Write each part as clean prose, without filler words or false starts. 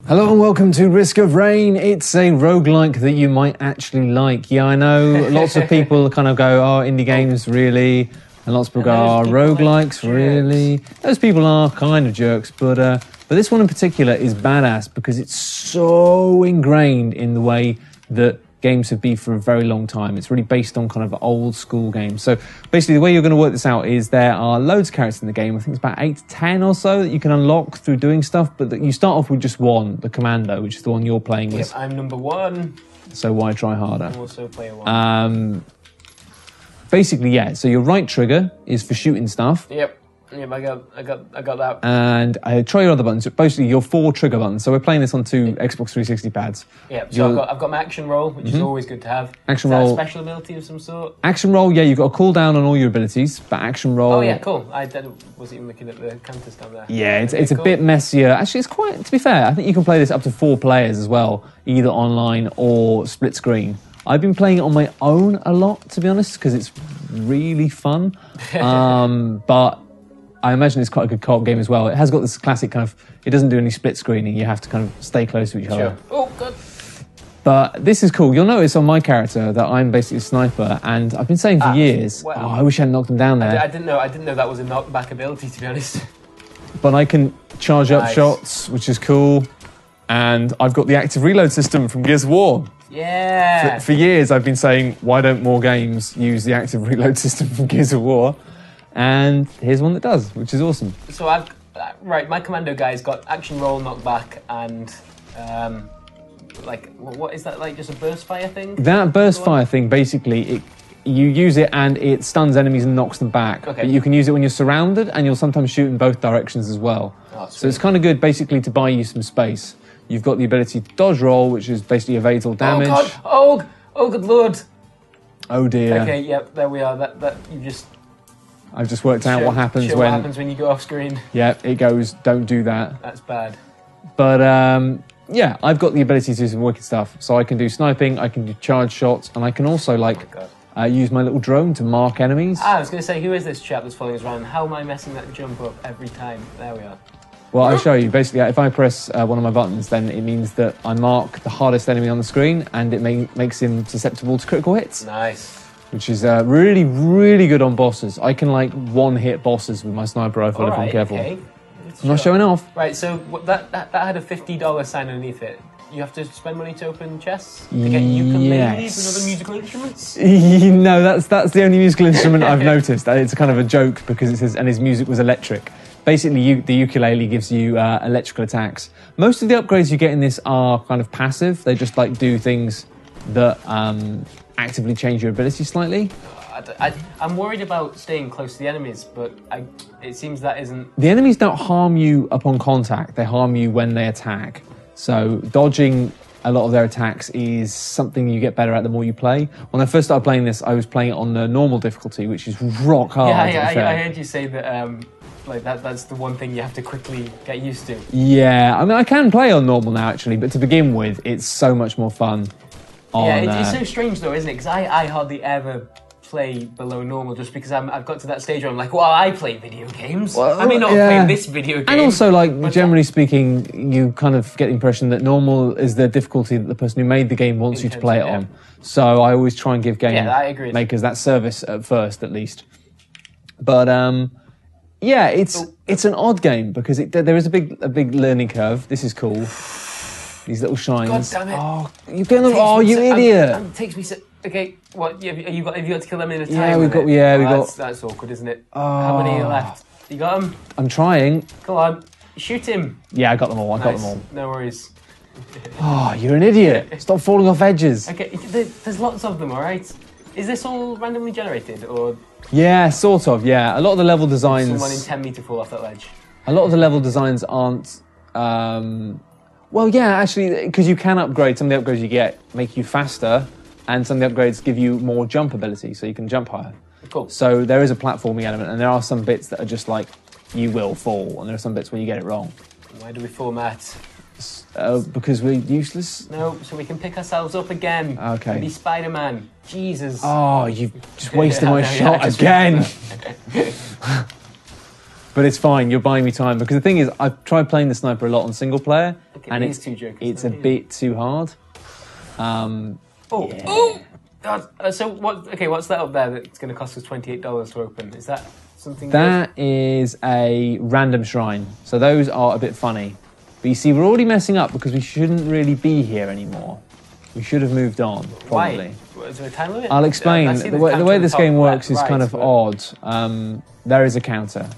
Hello and welcome to Risk of Rain. It's a roguelike that you might actually like. Yeah, I know lots of people kind of go, oh, indie games, really? And lots of people go, oh, roguelikes, really? Those people are kind of jerks, but this one in particular is badass because it's so ingrained in the way that games have been for a very long time. It's really based on kind of old school games. So basically the way you're going to work this out is there are loads of characters in the game. I think it's about 8 to 10 or so that you can unlock through doing stuff, but you start off with just one, the Commando, which is the one you're playing with. Yep, I'm number 1. So why try harder? Also player 1. Basically, yeah, so your right trigger is for shooting stuff. Yep, I got that. And try your other buttons. Basically, your 4 trigger buttons. So we're playing this on 2 Xbox 360 pads. Yeah, so I've got my action roll, which is always good to have. Action is that roll. A special ability of some sort? Action roll, yeah, you've got a cooldown on all your abilities, but action roll... Oh yeah, cool. I wasn't even looking at the counters down there. Yeah, it's cool. A bit messier. Actually, it's quite, to be fair, I think you can play this up to 4 players as well, either online or split screen. I've been playing it on my own a lot, to be honest, because it's really fun. But I imagine it's quite a good co-op game as well. It has got this classic kind of, it doesn't do any split screening. You have to kind of stay close to each other. Oh, good. But this is cool. You'll notice on my character that I'm basically a sniper, and I've been saying for years, well, I wish I hadn't knocked him down there. I didn't know that was a knockback ability, to be honest. But I can charge up shots, which is cool. And I've got the active reload system from Gears of War. Yeah. For years, I've been saying, why don't more games use the active reload system from Gears of War? And here's one that does, which is awesome. So my Commando guy's got action roll, knockback, and what is that, like just a burst fire thing? That burst fire thing, basically, you use it and it stuns enemies and knocks them back. Okay. But you can use it when you're surrounded, and you'll sometimes shoot in both directions as well. Oh, so it's kind of good, basically, to buy you some space. You've got the ability to dodge roll, which is basically evade all damage. Oh God! Oh good lord! Oh dear. Okay, yep, there we are. That you just. I've just worked out what happens when. What happens when you go off screen? Yeah, it goes. Don't do that. That's bad. But yeah, I've got the ability to do some wicked stuff. So I can do sniping, I can do charge shots, and I can also use my little drone to mark enemies. I was going to say, who is this chap that's following us around? How am I messing that jump up every time? There we are. Well, I'll show you. Basically, if I press one of my buttons, then it means that I mark the hardest enemy on the screen, and it makes him susceptible to critical hits. Nice. Which is really, really good on bosses. I can one-hit bosses with my sniper rifle if I'm careful. Okay. I'm not showing off. Right, so that had a $50 sign underneath it. You have to spend money to open chests? To get ukuleles and other musical instruments? No, that's the only musical instrument I've noticed. It's kind of a joke because it says, and his music was electric. Basically, the ukulele gives you electrical attacks. Most of the upgrades you get in this are kind of passive. They just do things that actively change your ability slightly. I'm worried about staying close to the enemies, but it seems that isn't... The enemies don't harm you upon contact. They harm you when they attack. So dodging a lot of their attacks is something you get better at the more you play. When I first started playing this, I was playing it on the normal difficulty, which is rock hard. Yeah, I heard you say that... that's the one thing you have to quickly get used to. Yeah, I mean, I can play on normal now, actually, but to begin with, it's so much more fun. It's so strange, though, isn't it? Because I hardly ever play below normal just because I've got to that stage where I'm like, well, I play video games. Well, I may not play this video game. And also, generally speaking, you kind of get the impression that normal is the difficulty that the person who made the game wants you to play it on. So I always try and give game makers that service at first, at least. But... yeah, it's an odd game because there is a big learning curve. This is cool. These little shines. God damn it! Oh, you're going to! Oh, you idiot! It takes me. Okay, what? Have you got to kill them in a time? Yeah, we got. That's awkward, isn't it? How many are left? You got them? I'm trying. Come on, shoot him! Yeah, I got them all. I got them all. No worries. Oh, you're an idiot! Stop falling off edges. Okay, there's lots of them. All right. Is this all randomly generated, or? Yeah, sort of. Yeah, a lot of the level designs. Someone in 10 meter fall off that ledge. A lot of the level designs aren't. Well, yeah, actually, because you can upgrade. Some of the upgrades you get make you faster, and some of the upgrades give you more jump ability, so you can jump higher. Cool. So there is a platforming element, and there are some bits that are just like you will fall, and there are some bits where you get it wrong. Why do we format? Because we're useless? No, so we can pick ourselves up again. Okay. Maybe Spider-Man. Jesus. Oh, you've just wasted my shot again. But it's fine, you're buying me time. Because the thing is, I've tried playing the sniper a lot on single player, and it's a bit too hard. Oh! God. So what's that up there that's going to cost us $28 to open? Is that something That is a random shrine. So those are a bit funny. But you see, we're already messing up because we shouldn't really be here anymore. We should have moved on, probably. Why? Is there a time limit? I'll explain. The way this game works is kind of odd. There is a counter.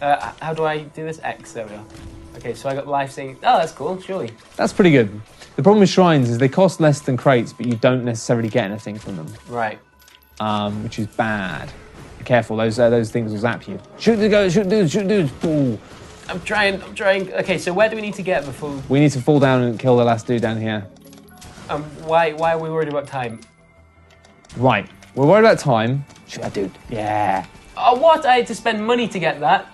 How do I do this? X, there we are. Okay, so I got life saying, oh, that's cool, surely. That's pretty good. The problem with shrines is they cost less than crates, but you don't necessarily get anything from them. Right. Which is bad. Be careful, those things will zap you. Shoot the guys, shoot dudes, shoot dudes. Ooh. I'm trying. Okay, so where do we need to get before... We need to fall down and kill the last dude down here. Why are we worried about time? Right, we're worried about time. Shoot that dude. Yeah. Oh, what? I had to spend money to get that?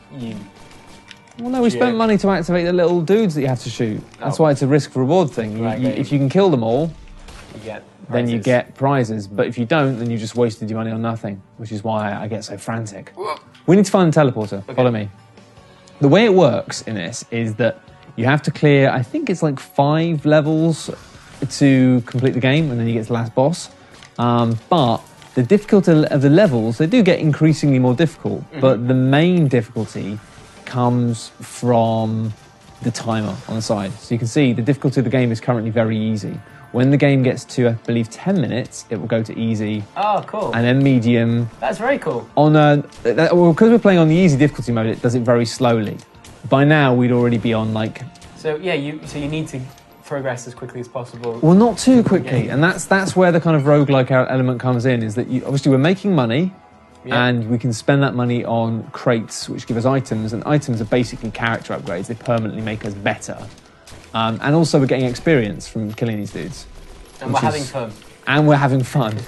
Well, no, we spent money to activate the little dudes that you have to shoot. That's why it's a risk-reward thing. If you can kill them all, then you get prizes. But if you don't, then you just wasted your money on nothing, which is why I get so frantic. We need to find the teleporter. Okay. Follow me. The way it works in this is that you have to clear, I think it's like 5 levels to complete the game, and then you get to the last boss. But the difficulty of the levels, they do get increasingly more difficult, but the main difficulty comes from the timer on the side. So you can see the difficulty of the game is currently very easy. When the game gets to, I believe, 10 minutes, it will go to easy. Oh, cool. And then medium. That's very cool. Well, because we're playing on the easy difficulty mode, it does it very slowly. By now, we'd already be on, like... So, yeah, you need to progress as quickly as possible. Well, not too quickly. And that's where the kind of roguelike element comes in, is that obviously we're making money, and we can spend that money on crates, which give us items, and items are basically character upgrades. They permanently make us better. And also we're getting experience from killing these dudes. And we're having fun. And we're having fun.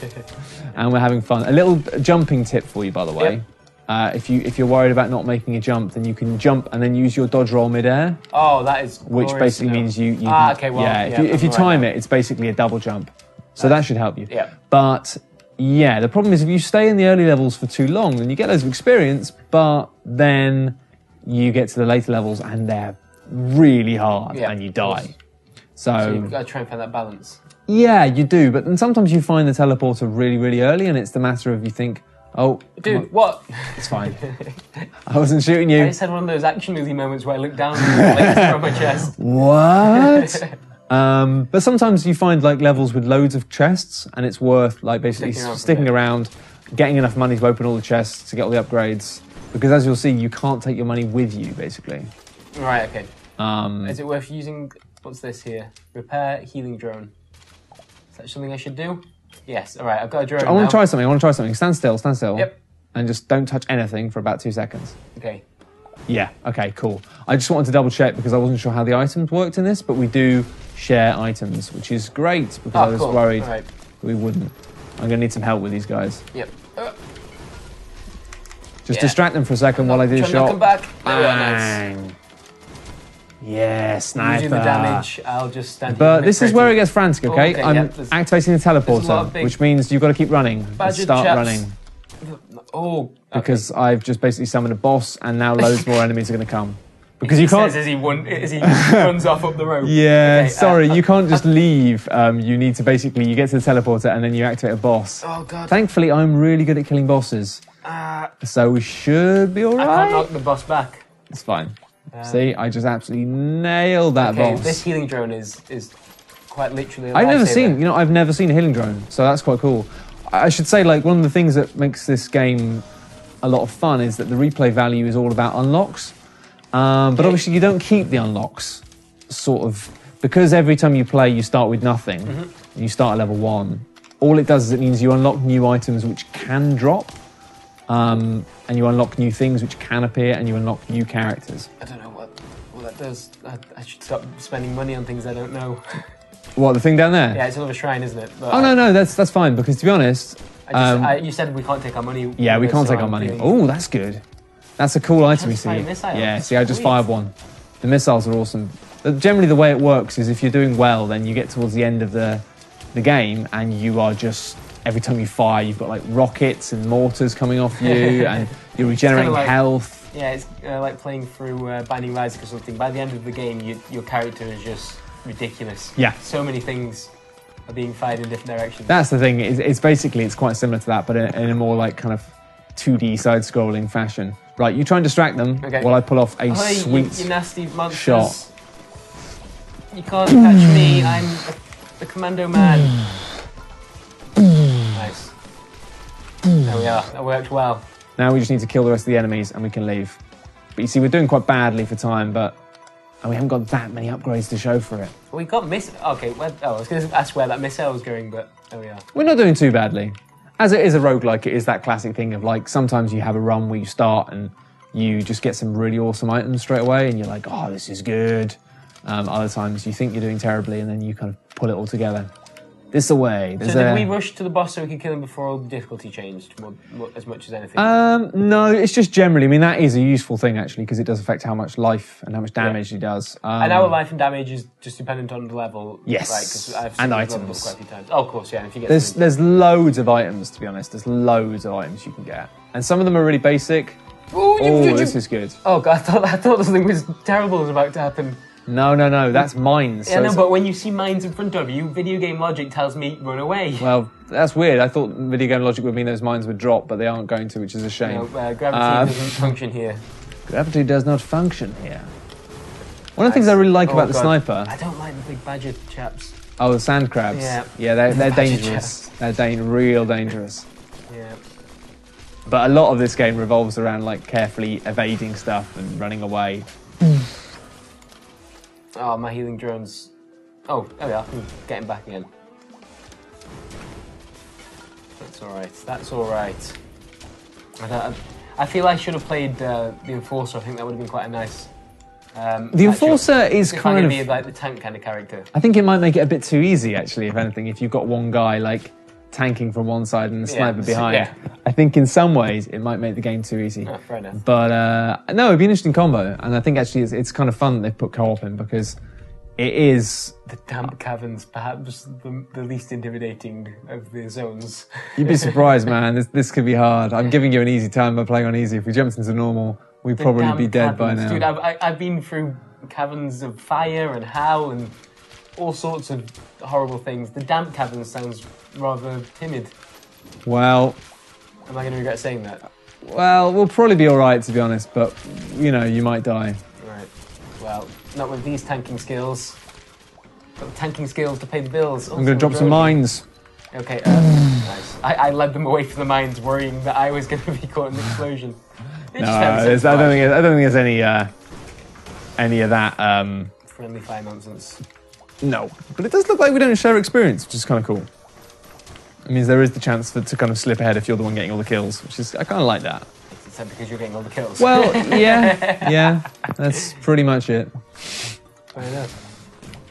And we're having fun. A little jumping tip for you, by the way. If you're worried about not making a jump, then you can jump and then use your dodge roll midair. Oh, that is which basically means you okay, well, if you time it, it's basically a double jump. So that should help you. Yeah. But yeah, the problem is if you stay in the early levels for too long, then you get loads of experience, but then you get to the later levels and they're really hard and you die. So you've got to try and find that balance. Yeah, you do, but then sometimes you find the teleporter really, really early, and it's the matter of you think, oh, dude, what? It's fine. I wasn't shooting you. I just had one of those action movie moments where I looked down and laser on my chest. What? But sometimes you find like levels with loads of chests, and it's worth like basically sticking around, getting enough money to open all the chests to get all the upgrades. Because as you'll see, you can't take your money with you, basically. Right. Okay. Is it worth using? What's this here? Repair healing drone. Is that something I should do? Yes. All right. I've got a drone. I want to try something. Stand still. Yep. And just don't touch anything for about 2 seconds. Okay. Yeah. Okay. Cool. I just wanted to double check because I wasn't sure how the items worked in this, but we do share items, which is great because I was worried we wouldn't. I'm going to need some help with these guys. Yep. Just distract them for a second while I do shot. Come back. Bang. Yeah, sniper. Using the damage, I'll just stand here. But this is where it gets frantic, okay? I'm activating the teleporter, which means you've got to keep running. Start running. Oh. Because I've just basically summoned a boss, and now loads more enemies are going to come. Because you can't. Says as he runs off up the road. Yeah, okay, sorry, you can't just leave. You need to basically, you get to the teleporter and then you activate a boss. Oh god. Thankfully, I'm really good at killing bosses. So we should be alright. I can't knock the boss back. It's fine. See, I just absolutely nailed that boss. This healing drone is quite literally a I've never seen a healing drone, so that's quite cool. I should say, like, one of the things that makes this game a lot of fun is that the replay value is all about unlocks. But obviously you don't keep the unlocks, sort of, because every time you play you start with nothing, and you start at level 1. All it does is it means you unlock new items which can drop, and you unlock new things which can appear, and you unlock new characters. I don't know what that does. I should stop spending money on things I don't know. What, the thing down there? Yeah, it's another shrine, isn't it? But no, that's fine, because to be honest... you said we can't take our money. Yeah, we can't take our money. Oh, that's good. That's a cool item, you see. Yeah, see, I just fired one. The missiles are awesome. Generally, the way it works is if you're doing well, then you get towards the end of the game, and you are just... Every time you fire, you've got like rockets and mortars coming off you, and you're regenerating health. Yeah, it's like playing through Binding of Isaac or something. By the end of the game, your character is just ridiculous. Yeah. So many things are being fired in different directions. That's the thing. It's basically, it's quite similar to that, but in a more like kind of 2D side-scrolling fashion. Right, you try and distract them while I pull off a sweet you nasty monsters. shot. You can't catch me. I'm the commando man. Nice. There we are. That worked well. Now we just need to kill the rest of the enemies and we can leave. But you see, we're doing quite badly for time, but we haven't got that many upgrades to show for it. We got Okay, I was going to ask where that missile was going, but there we are. We're not doing too badly. As it is a roguelike, it is that classic thing of like, sometimes you have a run where you start and you just get some really awesome items straight away and you're like, oh, this is good. Other times you think you're doing terribly and then you kind of pull it all together. This is the way. So did we rush to the boss so we could kill him before all the difficulty changed, as much as anything? No, it's just generally, I mean, that is a useful thing actually, because it does affect how much life and how much damage he does. And our life and damage is just dependent on the level. Yes, right, 'cause I've seen and those items. levels quite a few times. Oh, of course, yeah. And if you get there's loads of items, to be honest. There's loads of items you can get. And some of them are really basic. Ooh, this is good. Oh, God, I thought something was terrible was about to happen. No, that's mines. Yeah, so but when you see mines in front of you, video game logic tells me run away. Well, that's weird. I thought video game logic would mean those mines would drop, but they aren't going to, which is a shame. No, gravity doesn't function here. Gravity does not function here. One of the things I really like about the sniper... I don't like the big badger chaps. Oh, the sand crabs. Yeah, they're dangerous. They're real dangerous. Yeah. But a lot of this game revolves around like carefully evading stuff and running away. Oh, my healing drones. Oh, there we are. I'm getting back again. That's alright. That's alright. I feel I should have played the Enforcer. I think that would have been quite a nice... the Enforcer is kind of... be like the tank kind of character. I think it might make it a bit too easy, actually, if anything, if you've got one guy, like, tanking from one side and the sniper behind. Yeah. I think in some ways it might make the game too easy. Oh, fair enough. But no, it'd be an interesting combo, and I think actually it's kind of fun that they've put co-op in because it is... The damp caverns, perhaps the least intimidating of the zones. You'd be surprised, man. This could be hard. I'm giving you an easy time by playing on easy. If we jumped into normal, we'd probably be dead by now. Dude, I've been through caverns of fire and hell and all sorts of horrible things. The damp caverns sounds rather timid. Well... Am I going to regret saying that? Well, we'll probably be alright, to be honest, but, you know, you might die. Right. Well, not with these tanking skills. Got tanking skills to pay the bills. I'm going to drop some mines. Okay, nice. I led them away from the mines, worrying that I was going to be caught in the explosion. No, I don't think there's any of that... friendly fire nonsense. No, but it does look like we don't share experience, which is kind of cool. It means there is the chance to kind of slip ahead if you're the one getting all the kills, which is, I kind of like that. Is that because you're getting all the kills? Well, yeah, that's pretty much it. Fair enough.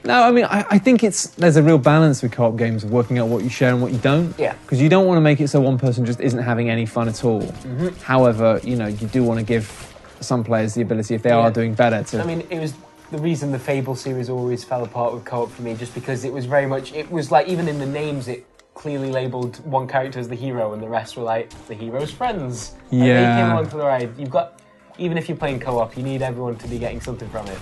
No, I mean, I think there's a real balance with co-op games of working out what you share and what you don't. Yeah. Because you don't want to make it so one person just isn't having any fun at all. Mm-hmm. However, you know, you do want to give some players the ability, if they are doing better, to... I mean, it was the reason the Fable series always fell apart with co-op for me, just because it was very much... It was like, even in the names, it clearly labelled one character as the hero and the rest were like the hero's friends. Yeah. And they came along for the ride. You've got... Even if you're playing co-op, you need everyone to be getting something from it.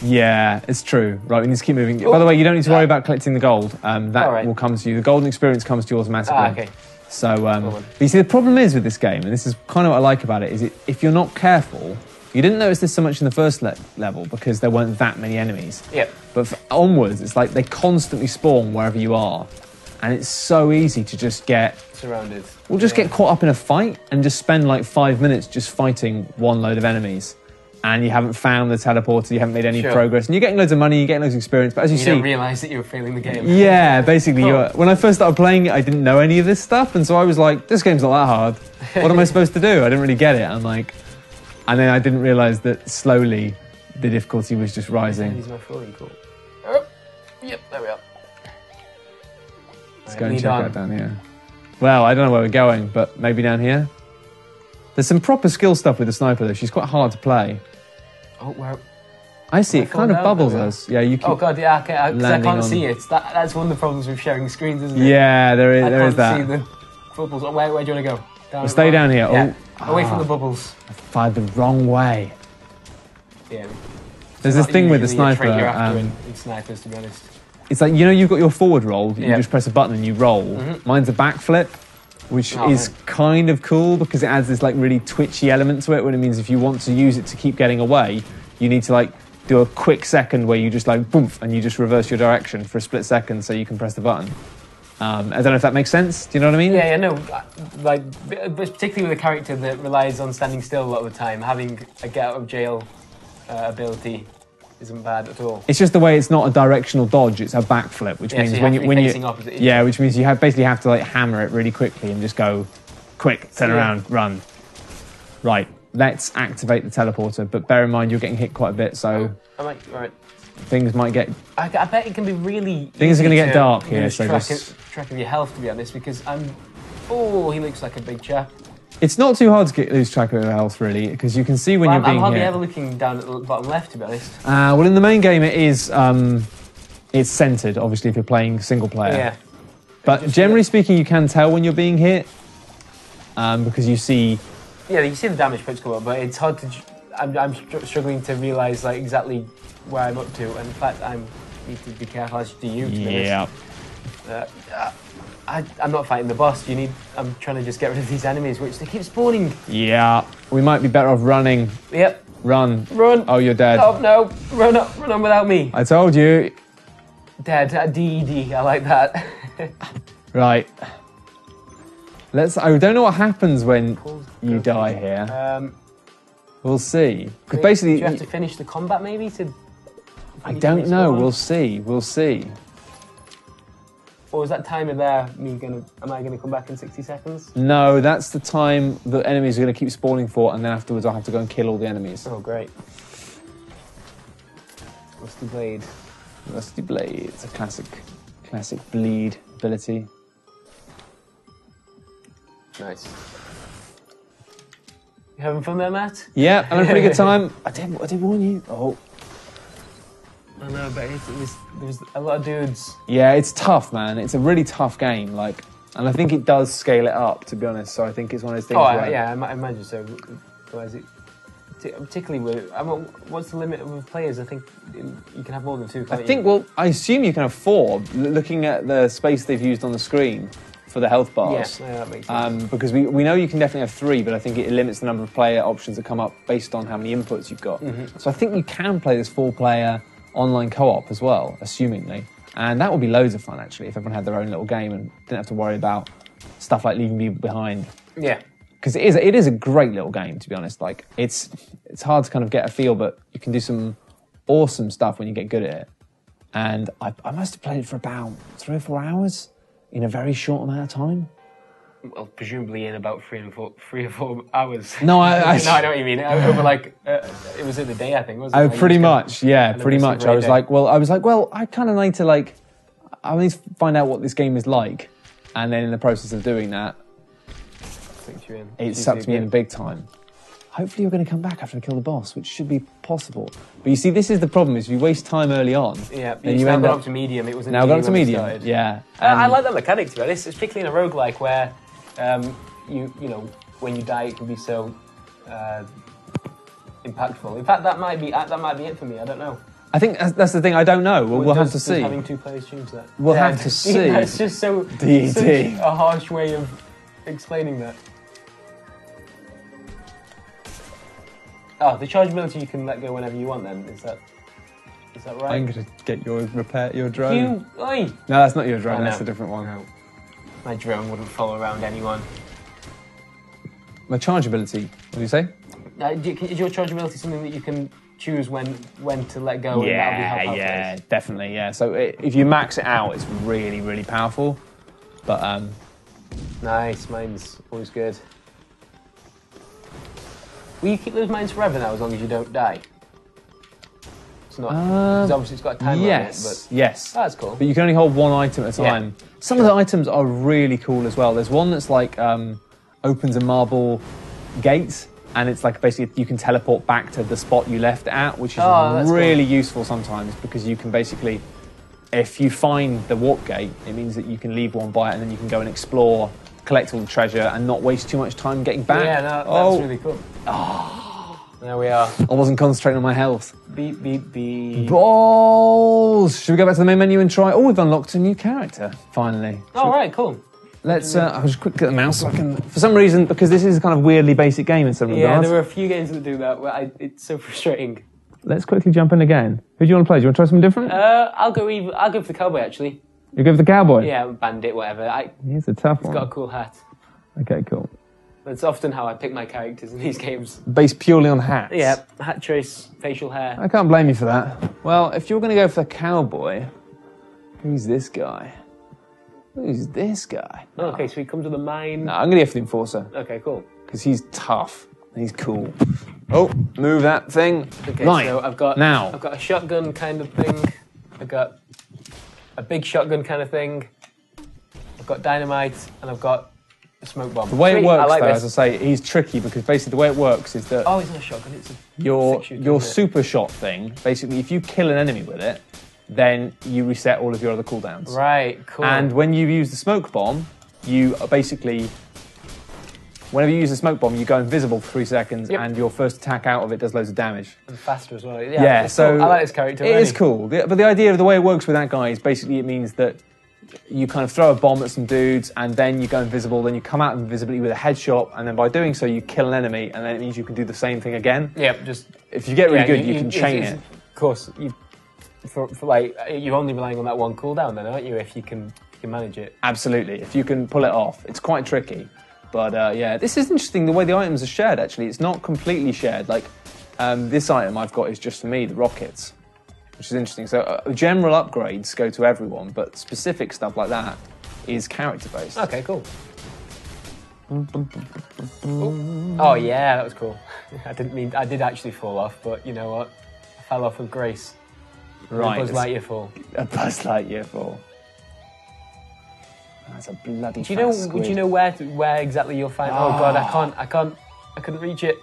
Yeah, it's true. Right, we need to keep moving. By the way, you don't need to worry about collecting the gold. That will come to you. The golden experience comes to you automatically. Okay. So, but you see, the problem is with this game, and this is kind of what I like about it, is if you're not careful, you didn't notice this so much in the first level because there weren't that many enemies. Yeah. But onwards, it's like they constantly spawn wherever you are, and it's so easy to just get... surrounded. We'll just get caught up in a fight and just spend like 5 minutes just fighting one load of enemies. And you haven't found the teleporter, you haven't made any progress, and you're getting loads of money, you're getting loads of experience, but as you see... You don't realise that you're failing the game. Yeah, basically, when I first started playing it, I didn't know any of this stuff, and so I was like, this game's not that hard. What am I supposed to do? I didn't really get it. I'm like... And then I didn't realise that slowly the difficulty was just rising. Use my throwing tool. Oh, yep, there we are. Let's go and check out down here. Well, I don't know where we're going, but maybe down here? There's some proper skill stuff with the sniper, though. She's quite hard to play. Oh, where? I see, it kind of bubbles us. Yeah, you keep... Oh, God, yeah, okay, because I can't see it. That's one of the problems with sharing screens, isn't it? Yeah, there is that. I can't see the bubbles. Where do you want to go? Down, stay down here. Yeah. Oh, Away from the bubbles. fired the wrong way. Yeah. There's this thing with the Usually a sniper. trait you're after in snipers, to be honest. It's like, you know, you've got your forward roll, you Yeah. just press a button and you roll. Mine's a backflip, which is kind of cool because it adds this like really twitchy element to it, when it means if you want to use it to keep getting away, you need to like do a quick second where you just like boom and you just reverse your direction for a split second so you can press the button. I don't know if that makes sense. Do you know what I mean? Yeah, no, like, but particularly with a character that relies on standing still a lot of the time, having a get out of jail ability isn't bad at all. It's just the way it's not a directional dodge; it's a backflip, which means so when you facing opposite. yeah, which means you basically have to like hammer it really quickly and just go quick, turn around, run. Right, let's activate the teleporter, but bear in mind you're getting hit quite a bit, so All right. things might get. I bet it can be really. Things are going to get dark here, lose so track of your health, to be honest, because I'm. Oh, he looks like a big chap. It's not too hard to lose track of your health, really, because you can see when you're being I'm hardly hit. ever looking down at the bottom left, to be honest. Well, in the main game, it is. It's centered, obviously, if you're playing single player. Yeah. But generally speaking, you can tell when you're being hit because you see. Yeah, you see the damage points come up, but it's hard to. I'm struggling to realise like exactly where I'm up to, and in fact, I need to be careful as do you. To be honest. I'm not fighting the boss. I'm trying to just get rid of these enemies, which they keep spawning. Yeah, we might be better off running. Yep. Run. Oh, you're dead. Oh no! Run on without me. I told you. Dead. DED. I like that. Right. I don't know what happens when you die here. We'll see. Because basically, do you have to finish the combat maybe to? I don't know. We'll see. We'll see. Or is that timer there? Am I gonna come back in 60 seconds? No, that's the time the enemies are going to keep spawning for, and then afterwards I'll have to go and kill all the enemies. Oh, great. Rusty Blade. Rusty Blade. It's a classic bleed ability. Nice. You having fun there, Matt? Yeah, having a pretty good time. I did warn you. Oh. I know, but there was a lot of dudes. Yeah, it's tough, man. It's a really tough game, and I think it does scale it up, to be honest. So I think it's one of those things. Yeah, I imagine so. Otherwise, particularly with, what's the limit of players? I think you can have more than two. I assume you can have 4. Looking at the space they've used on the screen for the health bars. Yeah, that makes sense. Because we know you can definitely have 3, but I think it limits the number of player options that come up based on how many inputs you've got. So I think you can play this 4-player online co-op as well, assumingly. And that would be loads of fun, actually, if everyone had their own little game and didn't have to worry about stuff like leaving people behind. Yeah. Because it is a great little game, to be honest. Like, it's hard to kind of get a feel, but you can do some awesome stuff when you get good at it. And I must have played it for about 3 or 4 hours in a very short amount of time. Well, presumably in about 3 or 4 hours. No, no, I know what you mean. Over it was in the day, I think, wasn't it? Oh, pretty much, yeah, pretty much. I was like, well, I kind of need to I need to find out what this game is like, and then in the process of doing that, it sucked me in big time. Hopefully, you're going to come back after I kill the boss, which should be possible. But you see, this is the problem: is if you waste time early on, then you end up to medium. It was now got up to medium. Yeah, I like that mechanic, to be honest. It's particularly in a roguelike where. When you die, it can be so impactful. In fact, that might be it for me. I don't know. I think that's the thing. I don't know. We'll have to see. Having 2 players change that. We'll have to see. That's just such a harsh way of explaining that. Oh, the chargeability you can let go whenever you want. Then is that right? I'm going to get your drone. No, that's not your drone. That's a different one. No. My drone wouldn't follow around anyone. My chargeability, what do you say? Is your chargeability something that you can choose when to let go? Yeah, definitely, yeah. So if you max it out, it's really, really powerful. But nice, mine's always good. Will you keep those mines forever now, as long as you don't die? It's not. Because obviously it's got a timer on it. But yes. That's cool. But you can only hold 1 item at a time. Yeah. Some of the items are really cool as well. There's one that's like opens a marble gate, and it's like basically you can teleport back to the spot you left at, which is really useful sometimes because you can basically, if you find the warp gate, it means that you can leave one by it and then you can go and explore collect all the treasure and not waste too much time getting back. Yeah, that's really cool. There we are. I wasn't concentrating on my health. Beep, beep, beep. Balls! Should we go back to the main menu and try? Oh, we've unlocked a new character, finally. Oh, right, cool. Let's, I'll just quickly get the mouse so I can, for some reason, because this is a kind of weirdly basic game in some regards. Yeah, there were a few games that do that where it's so frustrating. Let's quickly jump in again. Who do you want to play? Do you want to try something different? I'll go for the cowboy, actually. You go for the cowboy? Yeah, bandit, whatever. He's a tough one. He's got a cool hat. Okay, cool. That's often how I pick my characters in these games. Based purely on hats? Yeah, hat choice, facial hair. I can't blame you for that. Well, if you're going to go for the cowboy, who's this guy? Who's this guy? Oh, okay, so he comes with a mine. No, I'm going to go for the enforcer. Okay, cool. Because he's tough and he's cool. Oh, move that thing. Okay, right, so I've got a shotgun kind of thing. I've got a big shotgun kind of thing. I've got dynamite, and I've got a smoke bomb. The way it works, like though, this. as I say, he's tricky because basically the way it works is that Oh, it's not a shotgun, it's a your six-shooter, super shot thing, basically, if you kill an enemy with it, then you reset all of your other cooldowns. Right, cool. And when you use the smoke bomb, you are basically, whenever you use the smoke bomb, you go invisible for 3 seconds, and your first attack out of it does loads of damage. And faster as well. Yeah, so cool. I like this character. It is cool, but the idea of the way it works with that guy is basically it means that you kind of throw a bomb at some dudes, and then you go invisible, then you come out invisibility with a headshot, and then by doing so, you kill an enemy, and then it means you can do the same thing again. Yeah, just if you get really good, you can chain it. Of course, for like you're only relying on that one cooldown, then, aren't you? If you can manage it. Absolutely, if you can pull it off, it's quite tricky. But yeah, this is interesting the way the items are shared. Actually, it's not completely shared. Like this item I've got is just for me, the rockets, which is interesting. So general upgrades go to everyone, but specific stuff like that is character based. Okay, cool. Oh yeah, that was cool. I did actually fall off, but you know what? I fell off with grace. Right, a Buzz Lightyear fall. A Buzz Lightyear fall. That's a bloody. Do you know where exactly you'll find? Oh god, I couldn't reach it.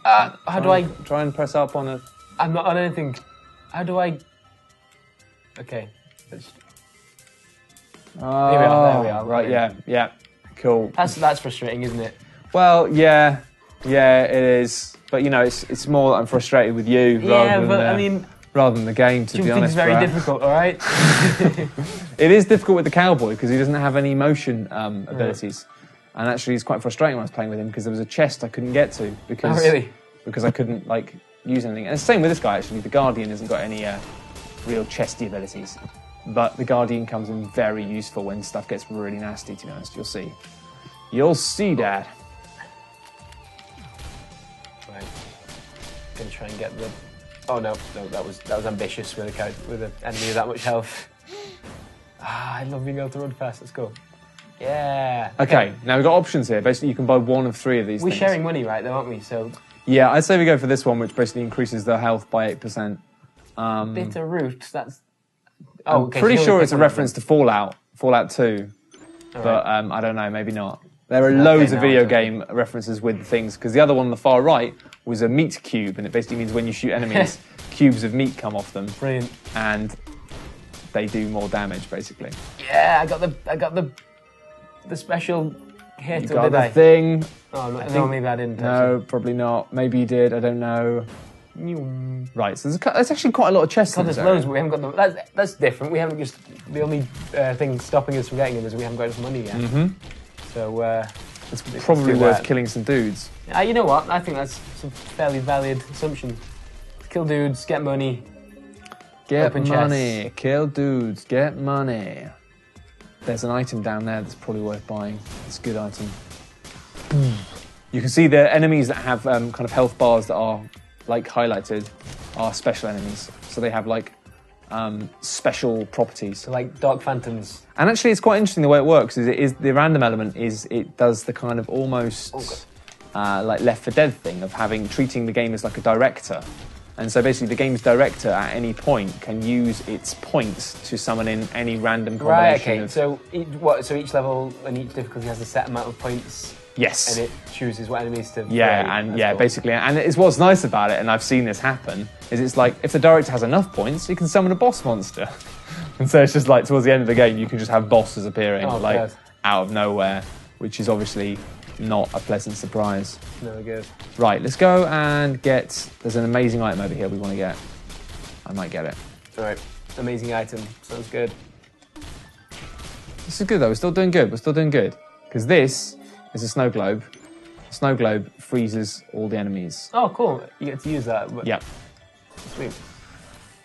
How do I try and press up on a? I'm not on anything. How do I? Okay. There we are. Right, yeah, cool. That's frustrating, isn't it? Well, yeah, it is. But you know, it's more that I'm frustrated with you rather than the game. To be honest, it's very difficult. All right. It is difficult with the cowboy because he doesn't have any motion abilities, and actually, it's quite frustrating when I was playing with him because there was a chest I couldn't get to because I couldn't use anything. And it's the same with this guy actually. The Guardian hasn't got any real chesty abilities, but the Guardian comes in very useful when stuff gets really nasty. To be honest, you'll see, Dad. Right, gonna try and get the. Oh no, that was ambitious with an enemy with that much health. I love being able to run fast. Let's go. Yeah. Okay, now we've got options here. Basically, you can buy one of 3 of these. We're sharing money, right? Though, aren't we? So. Yeah, I'd say we go for this one, which basically increases their health by 8%. Bitter root. That's. Oh, okay, I'm pretty sure it's a reference to Fallout 2, All but right. I don't know, maybe not. There are loads of video game references with things, because the other one on the far right was a meat cube, and it basically means when you shoot enemies, cubes of meat come off them. Brilliant. And they do more damage, basically. Yeah, I got the special hit. You got the thing. Oh, no, maybe I didn't. No, probably not. Maybe you did. I don't know. Right, so there's actually quite a lot of chests. There's loads, but we haven't got them. That's different. We haven't just the only thing stopping us from getting them is we haven't got enough money yet. Mm-hmm. So it's probably worth killing some dudes. You know what? I think that's a fairly valid assumption. Kill dudes, get money. Get money. Kill dudes. Get money. There's an item down there that's probably worth buying. It's a good item. You can see the enemies that have kind of health bars that are highlighted are special enemies. So they have special properties. So like Dark Phantoms. And actually it's quite interesting the way it works. The random element it does the kind of almost Left 4 Dead thing of treating the game as like a director. And so basically the game's director at any point can use its points to summon in any random combination. Right, okay. So each level and each difficulty has a set amount of points. Yes. And it chooses what enemies to basically. And it's what's nice about it, and I've seen this happen, is it's like if the director has enough points, you can summon a boss monster. And so it's just towards the end of the game, you can just have bosses appearing out of nowhere. which is obviously not a pleasant surprise. No good. Right, let's go and get... There's an amazing item over here we want to get. I might get it. All right, amazing item. Sounds good. This is good though, we're still doing good, Because this is a snow globe. The snow globe freezes all the enemies. Oh, cool. You get to use that. But... Yeah. Sweet.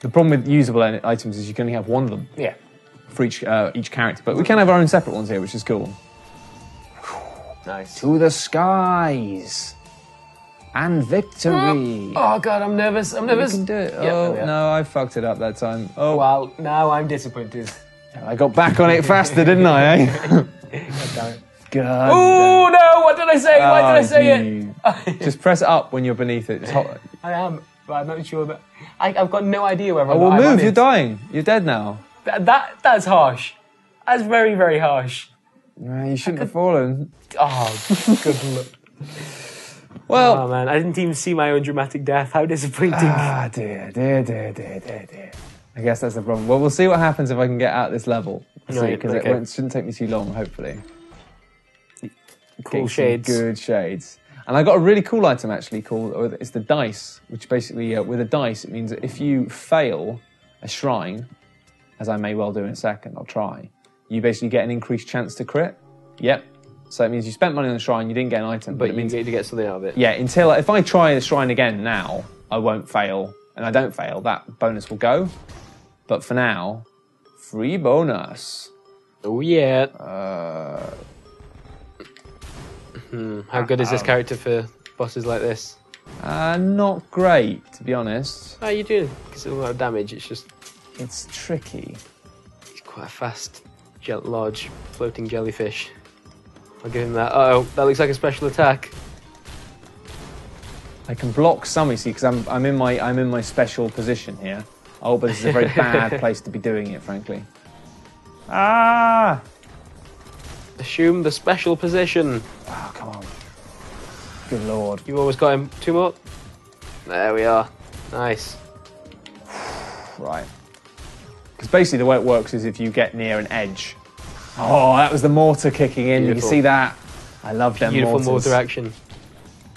The problem with usable items is you can only have one of them Yeah. for each character. But we can have our own separate ones here, which is cool. Nice. To the skies. And victory. Oh, God, I'm nervous. I'm nervous. You can do it. Yeah, Oh, there we are. no, I fucked it up that time. Oh, Well, now I'm disappointed. I got back on it faster, didn't I, eh? God damn it. God. Oh, no, what did I say? Why did I say it? Just press it up when you're beneath it. It's hot. I am, but I'm not sure that... I've got no idea whether Oh, well, move. You're dying. You're dead now. That's harsh. That's very, very harsh. You shouldn't have fallen. Oh, good luck. Well... Oh, man, I didn't even see my own dramatic death. How disappointing. Ah, dear. I guess that's the problem. Well, we'll see what happens if I can get out this level. Right, Because okay. it shouldn't take me too long, hopefully. Cool Getting some shades. Good shades. And I got a really cool item, actually, called... It's the dice, which basically, with a dice, it means that if you fail a shrine, as I may well do in a second, I'll try, you basically get an increased chance to crit. Yep. So it means you spent money on the shrine, you didn't get an item. But it you means get to get something out of it. yeah, until if I try the shrine again now, I won't fail, and I don't fail, that bonus will go. But for now, free bonus. Oh, yeah. How good is this character for bosses like this? Not great, to be honest. How are you doing? Because a lot of damage, it's just... It's tricky. He's quite a fast, large, floating jellyfish. I'll give him that. Uh-oh, that looks like a special attack. I can block some, you see, because I'm in my special position here. Oh, but this is a very bad place to be doing it, frankly. Ah! Assume the special position. Oh, come on. Good lord. You've almost got him. 2 more. There we are. Nice. Right. Because basically the way it works is if you get near an edge. Oh, that was the mortar kicking in. Beautiful. You can see that? I love them Beautiful mortars. mortar action.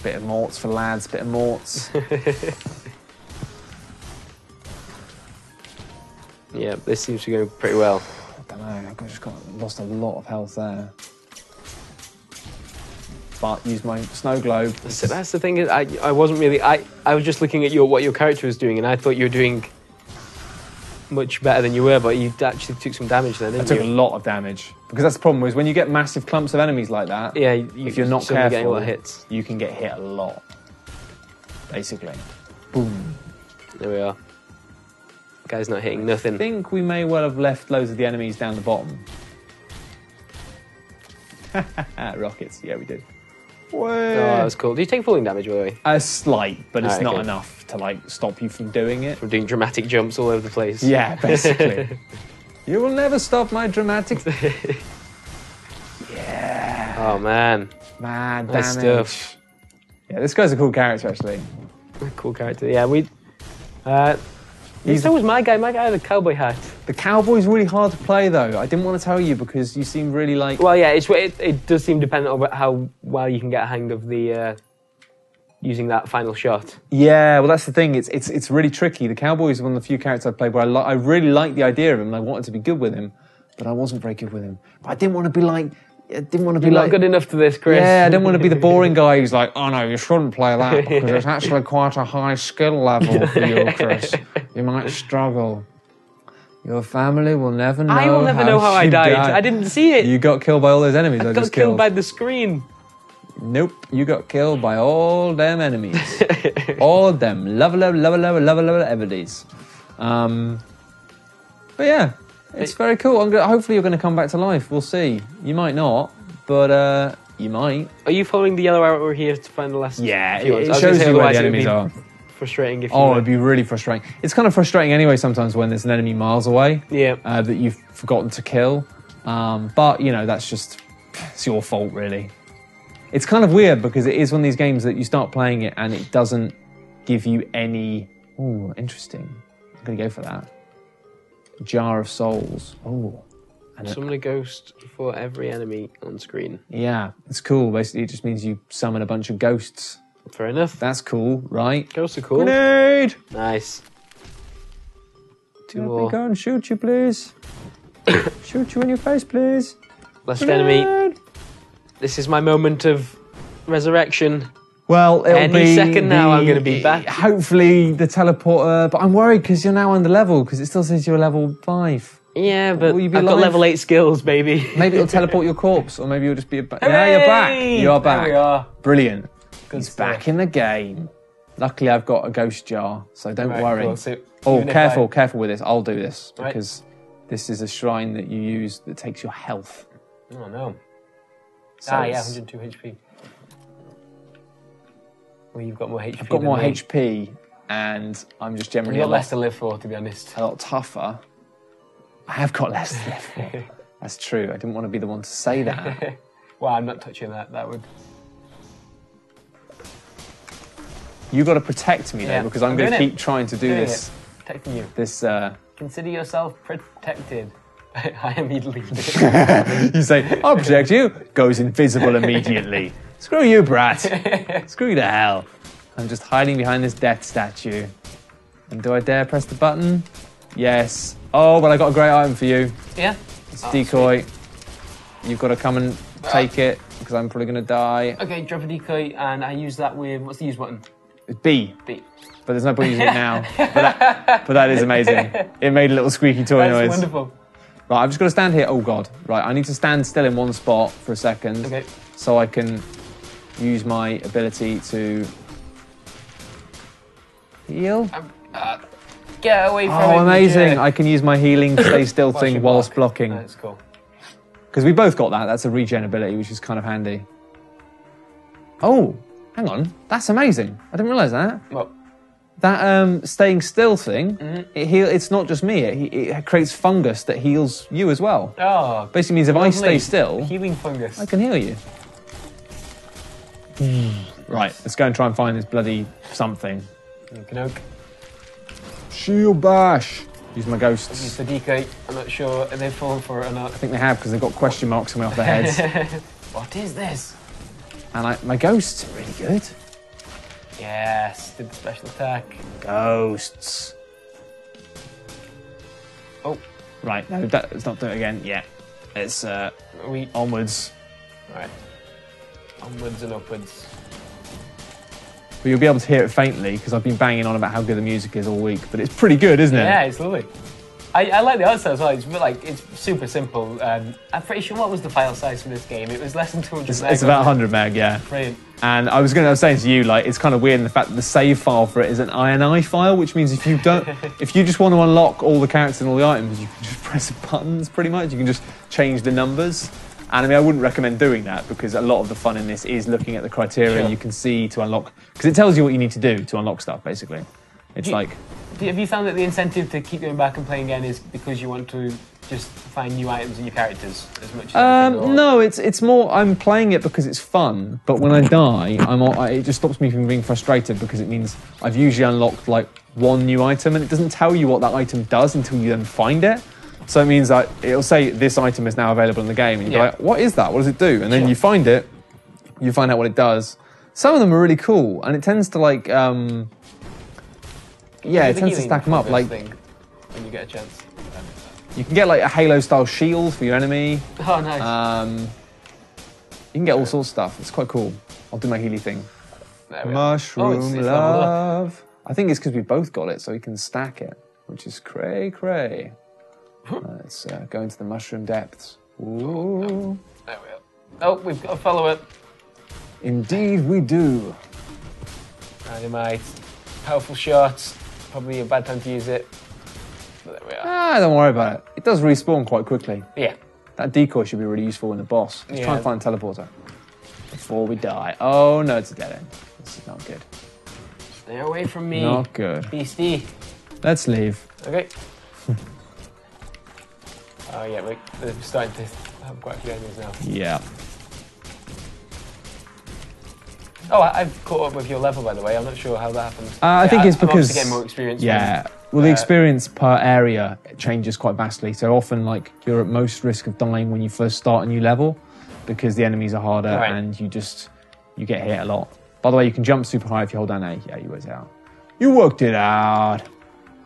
Bit of morts for lads, bit of morts. Yeah, this seems to go pretty well. I don't know, I've just lost a lot of health there. But use my snow globe. So that's the thing, is I wasn't really... I was just looking at what your character was doing, and I thought you were doing much better than you were, but you actually took some damage then, I didn't took you? a lot of damage. Because that's the problem, is when you get massive clumps of enemies like that, Yeah, if you're not suddenly getting a lot careful, of hits. you can get hit a lot. Basically. Boom. There we are. Guy's not hitting nothing. I think we may well have left loads of the enemies down the bottom. Rockets, yeah, we did. Oh, that was cool. Do you take falling damage, by the way? A slight, but it's Alright, not okay. enough to like stop you from doing it. From doing dramatic jumps all over the place. Yeah, basically. You will never stop my dramatic. Yeah. Oh, man. Mad Nice damage. stuff. Yeah, this guy's a cool character actually. Cool character. Yeah, so was my guy. My guy had a cowboy hat. The cowboy's really hard to play though. I didn't want to tell you because you seem really like. Well, yeah, it does seem dependent on how well you can get a hang of the using that final shot. Yeah, well that's the thing. It's really tricky. The cowboy is one of the few characters I've played where I really like the idea of him and I wanted to be good with him, but I wasn't very good with him. But I didn't want to be like. You're not good enough to this, Chris. Yeah, I didn't want to be the boring guy who's like, oh no, you shouldn't play that because it's actually quite a high skill level for you, Chris. You might struggle. Your family will never know. I will never know how I died. I didn't see it. You got killed by all those enemies I got just killed killed. by the screen. Nope, you got killed by all them enemies. All them. Love enemies. But yeah. It's very cool. Hopefully you're going to come back to life. We'll see. You might not, but you might. Are you following the yellow arrow here to find the last Yeah, few ones? it I was shows gonna say, you where otherwise the it would enemies be are. Frustrating if you Oh, were- it'd be really frustrating. It's kind of frustrating anyway sometimes when there's an enemy miles away Yeah. that you've forgotten to kill. But, you know, that's just... It's your fault, really. It's kind of weird because it is one of these games that you start playing it and it doesn't give you any... Ooh, interesting. I'm going to go for that. Jar of Souls. Oh, Summon a ghost for every enemy on screen. Yeah, it's cool. Basically, it just means you summon a bunch of ghosts. Fair enough. That's cool, right? Ghosts are cool. Grenade! Nice. Two Let me more. go and shoot you, please. Shoot you in your face, please. Last Grenade! enemy. This is my moment of resurrection. Well, it'll Any be second now I'm gonna be back. Hopefully the teleporter, but I'm worried because you're now under level because it still says you're level 5. Yeah, but Will you be I've got alive? level 8 skills, baby. Maybe it'll teleport your corpse, or maybe you'll just be now you're back. Hooray! You are back. There we are. Brilliant. Good He's stuff. back in the game. Luckily, I've got a ghost jar, so don't Right, worry. cool. So Oh, even if careful, careful with this. I'll do this Right. because this is a shrine that you use that takes your health. Oh no. So Yeah, it's- 102 HP. Well, you've got more HP. I've got than more me. HP, and I'm just generally You've a got lot, less to live for, to be honest. a lot tougher. I have got less to live for. That's true. I didn't want to be the one to say that. Well, I'm not touching that. That would. You've got to protect me, though, Yeah. because I'm I'm going to doing it. keep trying to do Doing this. it. Protecting you. This. Consider yourself protected. I immediately. You say, "I'll protect you." Goes invisible immediately. Screw you, brat. Screw you to hell. I'm just hiding behind this death statue. And do I dare press the button? Yes. Oh, but I got a great item for you. Yeah. It's Oh, decoy. You've got to come and take it because I'm probably going to die. Okay, drop a decoy, and I use that with what's the use button? It's B, B. but there's no point using it now. But that is amazing. It made a little squeaky toy That's noise. wonderful. Right, I've just got to stand here. Oh God. Right, I need to stand still in one spot for a second Okay. so I can use my ability to heal. Get away from it. Oh, you amazing. jerk. I can use my healing stay still Whilst thing you whilst block. blocking. That's cool. Because we both got that. That's a regen ability, which is kind of handy. Oh, hang on. That's amazing. I didn't realise that. Well, That staying still thing, Mm-hmm. it's not just me. It creates fungus that heals you as well. oh, Basically means if I stay lovely. still, Healing fungus. I can heal you. Right, let's go and try and find this bloody something. Knock. Shield bash. Use my Use ghosts. the decoy. I'm not sure if they've fallen for it or not. I think they have because they've got question marks coming off their heads. What is this? And my ghosts are really good. Yes, did the special attack. Ghosts. Oh, Right, no, let's not do it again. Yeah, it's we onwards. right. Onwards and upwards. But you'll be able to hear it faintly because I've been banging on about how good the music is all week. But it's pretty good, isn't it? Yeah, it's lovely. I like the art style as well. It's like it's super simple. I'm pretty sure what was the file size for this game? It was less than 200 meg. It's about 100 meg, yeah. Brilliant. And I was saying to you, like, it's kind of weird in the fact that the save file for it is an INI file, which means if you just want to unlock all the characters and all the items, you can just press buttons pretty much. You can just change the numbers. And I mean, I wouldn't recommend doing that because a lot of the fun in this is looking at the criteria Sure. you can see to unlock, because it tells you what you need to do to unlock stuff, basically. It's like, Have you found that the incentive to keep going back and playing again is because you want to just find new items in your characters as much as anything, or- no, it's more, I'm playing it because it's fun, but when I die, it just stops me from being frustrated because it means I've usually unlocked like one new item and it doesn't tell you what that item does until you then find it. So it means that it'll say this item is now available in the game and you're Yeah. like, what is that? What does it do? And then Sure. you find it, you find out what it does. Some of them are really cool and it tends to like, yeah, Do it the tends to healing stack them up. fungus Like, thing when you get a chance. you can get like a Halo-style shield for your enemy. Oh, nice. You can get all sorts of stuff. It's quite cool. I'll do my Healy thing. There we are. Mushroom Oh, it's leveled up. love. I think it's because we both got it, so we can stack it, which is cray. Let's go into the mushroom depths. Ooh. There we are. Oh, we've got a follower. Indeed, we do. Dynamite. Powerful shots. Probably a bad time to use it. But there we are. Don't worry about it. It does respawn quite quickly. Yeah. That decoy should be really useful in the boss. Let's try Yeah. and find a teleporter before we die. Oh no, it's a dead end. This is not good. Stay away from me. Not good. Beastie. Let's leave. Okay. Oh yeah, they're starting to have quite a few enemies now. Yeah. Oh, I've caught up with your level, by the way. I'm not sure how that happened. I think it's I'm because obviously getting more experience. Yeah, Well, the experience per area changes quite vastly. So often, like, you're at most risk of dying when you first start a new level because the enemies are harder and you get hit a lot. By the way, you can jump super high if you hold down A. Yeah, you worked it out. You worked it out.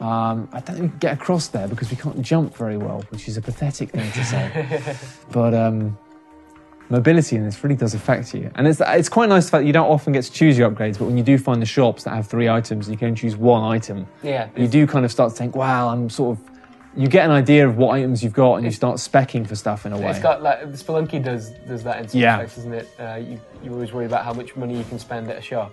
I don't think we can get across there because we can't jump very well, which is a pathetic thing to say. But mobility in this really does affect you. And it's quite nice the fact that you don't often get to choose your upgrades, but when you do find the shops that have 3 items and you can only choose 1 item, you do kind of start to think, wow, you get an idea of what items you've got and you start speccing for stuff in a way. It's got, like, the Spelunky does that in some effects, doesn't it? You always worry about how much money you can spend at a shop.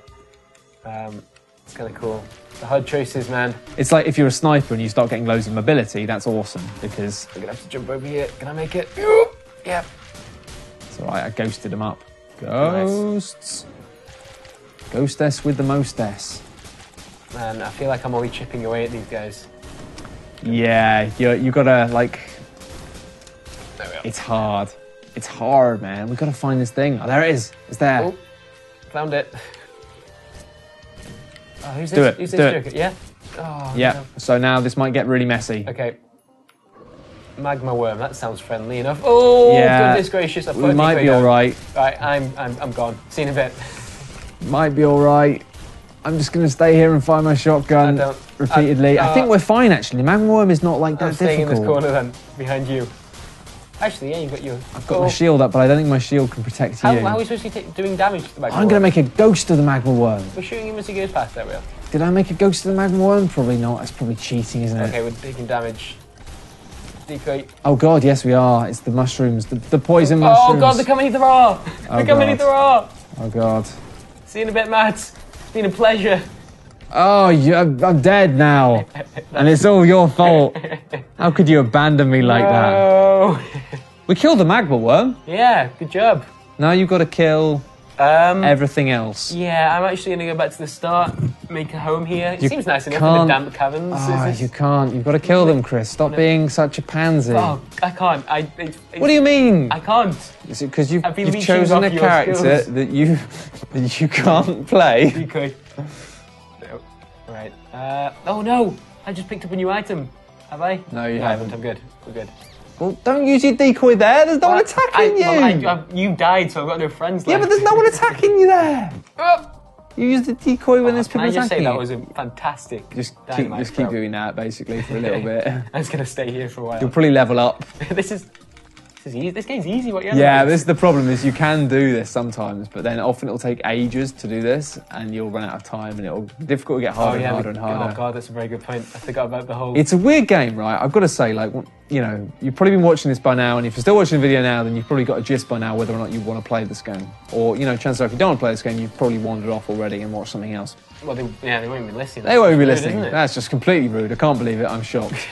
It's kind of cool. The HUD choices, man. It's like if you're a sniper and you start getting loads of mobility, that's awesome because... I'm going to have to jump over here. Can I make it? Yeah. It's all right, I ghosted them up. Ghosts. Nice. Ghostess with the mostess. Man, I feel like I'm always chipping away at these guys. Yeah, you gotta, like... There we are. It's hard. It's hard, man. We've got to find this thing. Oh, there it is. It's there. Oh, found it. Oh, who's do this? it. Who's do this it. joker? Yeah? Oh, yeah. No. So now this might get really messy. Okay. Magma worm, that sounds friendly enough. Oh, yeah. Goodness gracious. We might be all right. Right, I'm gone. See you in a bit. Might be all right. I'm just going to stay here and fire my shotgun repeatedly. I think we're fine, actually. Magma worm is not like that difficult. I'm staying in this corner then, behind you. Actually, yeah, you've got your... I've got my shield up, but I don't think my shield can protect you. How are we supposed to be doing damage to the magma worm? I'm going to make a ghost of the magma worm. We're shooting him as he goes past, there we are. Did I make a ghost of the magma worm? Probably not. That's probably cheating, isn't it? Okay, we're taking damage. Decoy. Oh, God, yes, we are. It's the mushrooms. The poison mushrooms. Oh, God, they're coming either are. They're coming either are. Oh, God. See you in a bit, Matt. It's been a pleasure. Oh, I'm dead now. And it's all your fault. How could you abandon me like that? We killed the magma worm. Yeah, good job. Now you've got to kill everything else. Yeah, I'm actually going to go back to the start, make a home here. It seems nice enough in the damp caverns. Oh, you can't. You've got to kill them, Chris. Stop being such a pansy. Oh, I can't. What do you mean? I can't. Is it because you've chosen a character that you can't play? Decoy. No. Right. Oh, no. I just picked up a new item. Have I? No, you haven't. I'm good. We're good. Well, don't use your decoy there. There's no one attacking you. You died, so I've got no friends left. Yeah, but there's no one attacking you there. You use the decoy when there's people attacking you. Can I just say that was a fantastic Just keep doing that, basically, for a little bit. I'm just going to stay here for a while. You'll probably level up. This is easy. This game's easy. This is the problem, is you can do this sometimes, but then often it'll take ages to do this, and you'll run out of time, and it'll be difficult to get harder and harder. Oh, God, that's a very good point. I forgot about the whole... It's a weird game, right? I've got to say, like, you know, you've probably been watching this by now, and if you're still watching the video now, then you've probably got a gist by now whether or not you want to play this game. Or, you know, chances are if you don't want to play this game, you've probably wandered off already and watched something else. Well, they won't be listening. They won't be listening. That's just completely rude. I can't believe it. I'm shocked.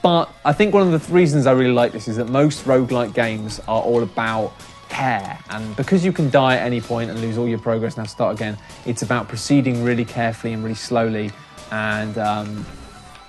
But I think one of the reasons I really like this is that most roguelike games are all about care. And because you can die at any point and lose all your progress and have to start again, it's about proceeding really carefully and really slowly and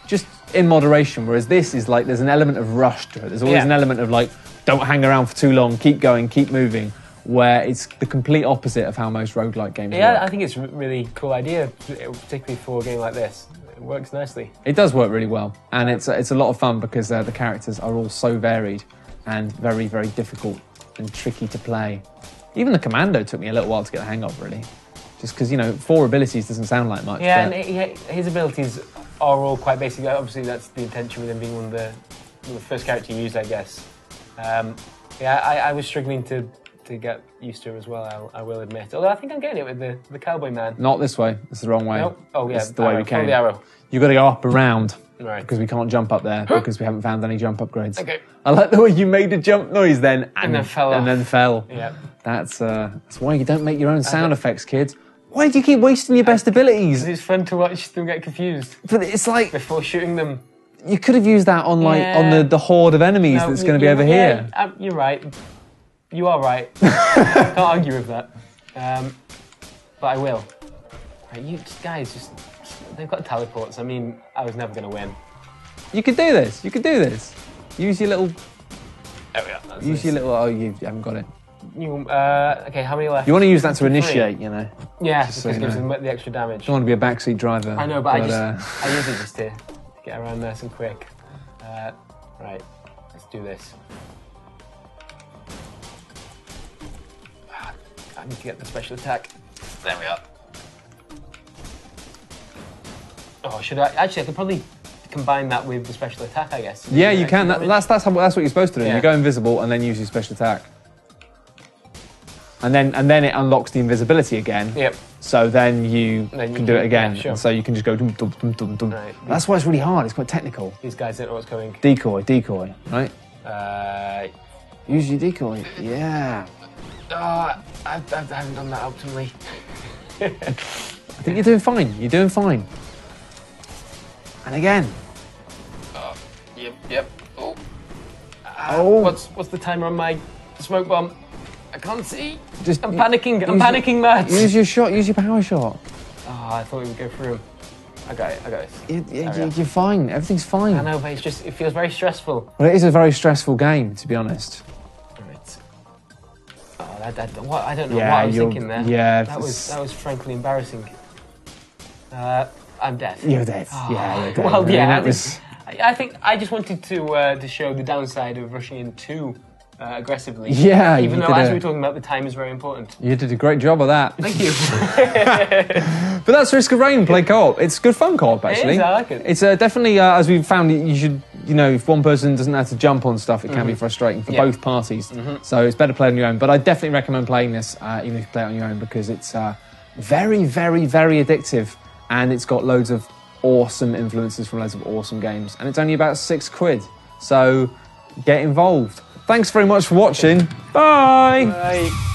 just in moderation. Whereas this is like, there's an element of rush to it. There's always an element of like, don't hang around for too long, keep going, keep moving. Where it's the complete opposite of how most roguelike games work. Yeah, I think it's a really cool idea, particularly for a game like this. It works nicely. It does work really well, and it's a lot of fun because the characters are all so varied and very, very difficult and tricky to play. Even the Commando took me a little while to get the hang of, really. Just because, you know, 4 abilities doesn't sound like much. Yeah, and his abilities are all quite basic. Obviously, that's the intention with him being one of the first character you used, I guess. I was struggling to get used to him as well, I will admit. Although I think I'm getting it with the cowboy man. Not this way. It's the wrong way. No? Oh, yeah. This is the way we came. The arrow. You've got to go up around. Right. Because we can't jump up there because we haven't found any jump upgrades. Okay. I like the way you made a jump noise then and then fell off. And then fell. Yeah. That's why you don't make your own sound effects, kids. Why do you keep wasting your best abilities? It's fun to watch them get confused. But it's like... Before shooting them. You could have used that on on the horde of enemies that's going to be over here. You're right. You are right. Can't argue with that. But I will. Right, you guys they've got teleports. I mean, I was never going to win. You could do this. You could do this. Use your little... There we are. Use your little... Oh, you haven't got it. Okay, how many left? You want to use that to initiate, you know. Yeah, Just because so it gives you know. them the extra damage. Don't want to be a backseat driver. I know, but I use it just to get around nice and quick. Right, let's do this. I need to get the special attack. There we are. Oh, should I? Actually, I could probably combine that with the special attack, I guess. Yeah, you can. That's what you're supposed to do. Yeah. You go invisible and then use your special attack. And then it unlocks the invisibility again. Yep. So then you can do it again. Yeah, sure. And so you can just go dum dum dum dum dum. Right. That's why it's really hard. It's quite technical. These guys don't know what's coming. Decoy, right? Use Use your decoy. Yeah. I haven't done that optimally. I think you're doing fine. You're doing fine. And again. Yep. Oh. Oh. What's the timer on my smoke bomb? I can't see. I'm Use panicking, Matt. Use your shot. Use your power shot. Oh, I thought we would go through him. I got it. You're fine. Everything's fine. I know, but it feels very stressful. Well, it is a very stressful game, to be honest. Right. Oh, I don't know what I was thinking there. Yeah. That was frankly embarrassing. I'm dead. You're dead. Oh. Yeah, you're dead. Well, yeah. I I think I just wanted to show the downside of rushing in too aggressively. Yeah, even though as we were talking about, the time is very important. You did a great job of that. Thank you. But that's Risk of Rain, play co-op. It's good fun co-op, actually. It is, I like it. It's definitely, as we've found, you should, if one person doesn't have to jump on stuff, it can be frustrating for both parties. So it's better played on your own. But I definitely recommend playing this, even if you play it on your own, because it's very, very, very addictive. And it's got loads of awesome influences from loads of awesome games. And it's only about £6. So get involved. Thanks very much for watching. Bye. Bye.